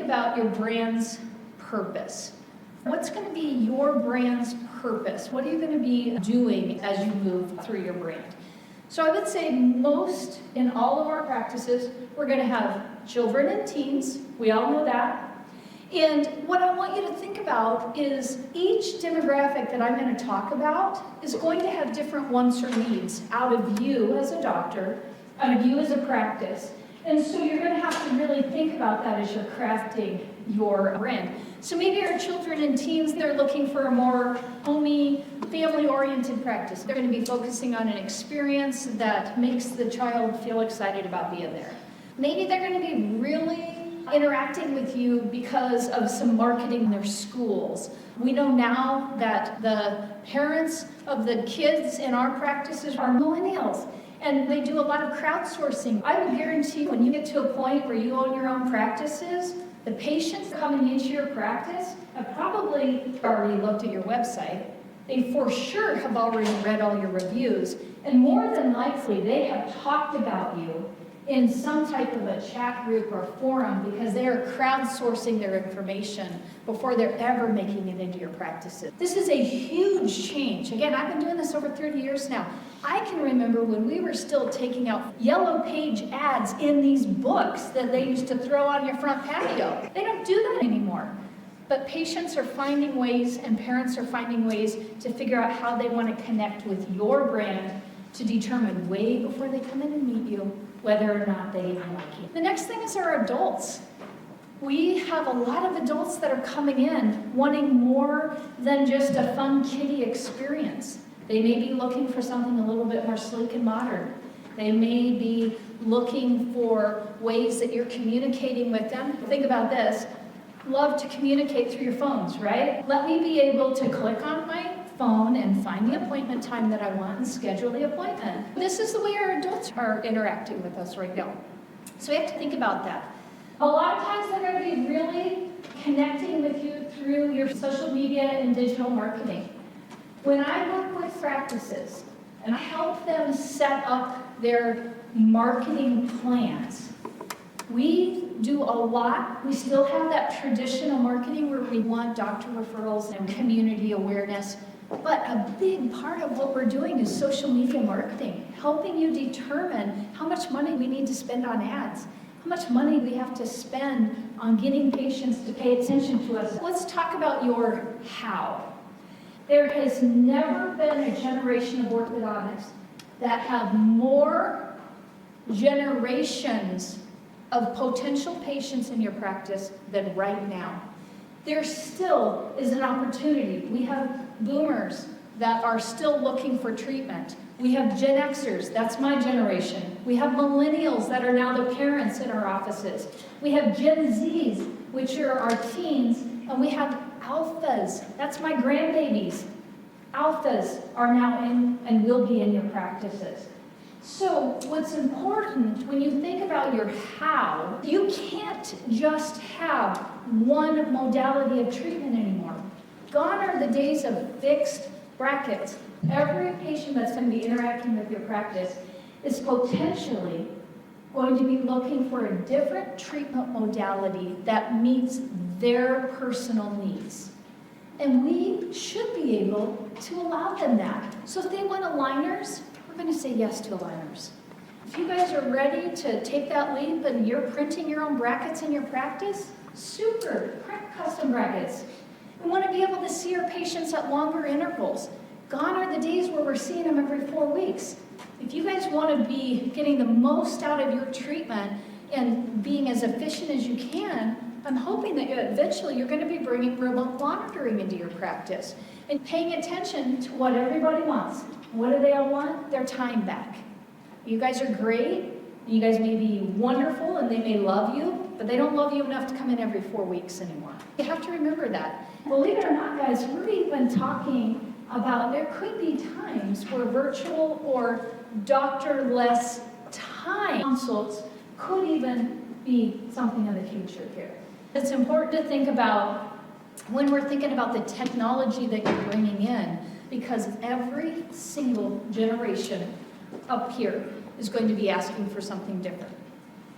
about your brand's purpose. What's going to be your brand's purpose? What are you going to be doing as you move through your brand? So I would say most in all of our practices, we're going to have children and teens. We all know that. And what I want you to think about is each demographic that I'm going to talk about is going to have different wants or needs out of you as a doctor, out of you as a practice. And so you're going to have to really think about that as you're crafting your brand. So maybe our children and teens, they're looking for a more homey, family-oriented practice. They're going to be focusing on an experience that makes the child feel excited about being there. Maybe they're going to be really interacting with you because of some marketing in their schools. We know now that the parents of the kids in our practices are millennials, and they do a lot of crowdsourcing. I would guarantee when you get to a point where you own your own practices, the patients coming into your practice have probably already looked at your website. They for sure have already read all your reviews, and more than likely they have talked about you in some type of a chat group or forum because they are crowdsourcing their information before they're ever making it into your practices. This is a huge change. Again, I've been doing this over 30 years now. I can remember when we were still taking out yellow page ads in these books that they used to throw on your front patio. They don't do that anymore. But patients are finding ways and parents are finding ways to figure out how they want to connect with your brand to determine way before they come in and meet you whether or not they even like you. The next thing is our adults. We have a lot of adults that are coming in wanting more than just a fun kiddie experience. They may be looking for something a little bit more sleek and modern. They may be looking for ways that you're communicating with them. Think about this. Love to communicate through your phones, right? Let me be able to click on my phone and find the appointment time that I want and schedule the appointment. This is the way our adults are interacting with us right now. So we have to think about that. A lot of times they're going to be really connecting with you through your social media and digital marketing. When I work with practices and I help them set up their marketing plans, we do a lot. We still have that traditional marketing where we want doctor referrals and community awareness. But a big part of what we're doing is social media marketing, helping you determine how much money we need to spend on ads, how much money we have to spend on getting patients to pay attention to us. Let's talk about your how. There has never been a generation of orthodontics that have more generations of potential patients in your practice than right now. There still is an opportunity. We have boomers that are still looking for treatment. We have Gen Xers, that's my generation. We have millennials that are now the parents in our offices. We have Gen Zs, which are our teens, and we have alphas, that's my grandbabies. Alphas are now in and will be in your practices. So what's important when you think about your how, you can't just have one modality of treatment anymore. Gone are the days of fixed brackets. Every patient that's going to be interacting with your practice is potentially going to be looking for a different treatment modality that meets their personal needs. And we should be able to allow them that. So if they want aligners, we're going to say yes to aligners. If you guys are ready to take that leap and you're printing your own brackets in your practice, super, print custom brackets. We want to be able to see our patients at longer intervals. Gone are the days where we're seeing them every 4 weeks. If you guys want to be getting the most out of your treatment and being as efficient as you can, I'm hoping that eventually you're going to be bringing remote monitoring into your practice and paying attention to what everybody wants. What do they all want? Their time back. You guys are great. You guys may be wonderful and they may love you, but they don't love you enough to come in every 4 weeks anymore. You have to remember that. Believe it or not, guys, we're even talking about there could be times where virtual or doctor-less time consults could even be something in the future here. It's important to think about when we're thinking about the technology that you're bringing in, because every single generation up here is going to be asking for something different.